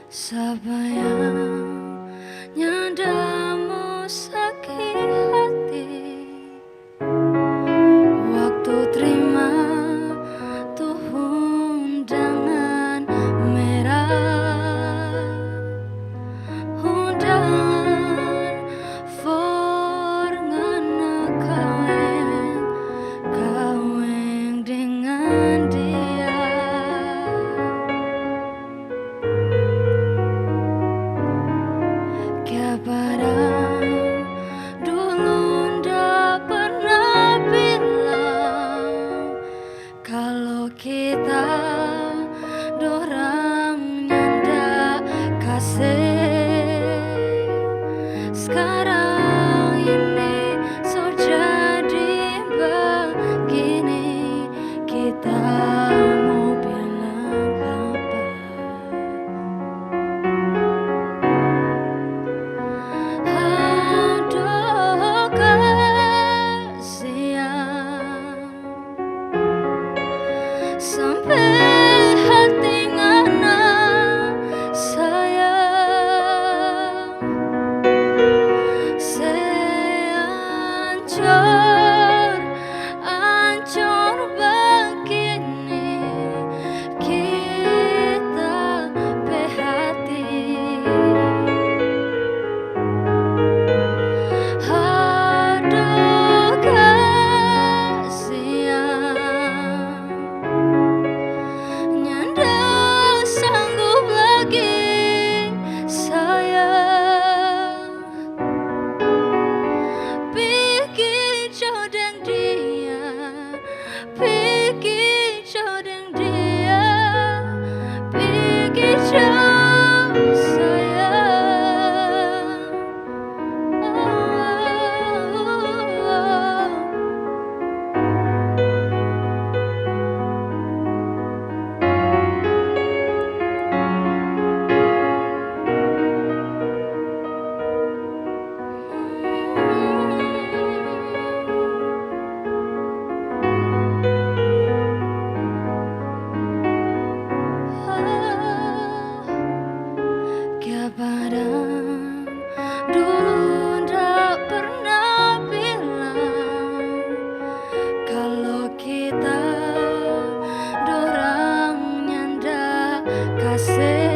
Siapa yang nyadamu sakit hati waktu terima tuh undangan merah, undangan for ngana kaweng dengan dia. Kepada dulu ndak pernah bilang kalau kita dorang nyanda kasih. Sekarang ini so jadi begini, kita mau bilang apa? Aduh kasihan sampai hati ngana sayang, ancur begini kita hati. Aduh kasihan nyanda sanggup lagi sayang, pergi jauh dengan dia, pergi jauh dengan dia, pergi jauh sayang. Kepada dulu ndak pernah bilang kalau kita dorang nyanda kasih.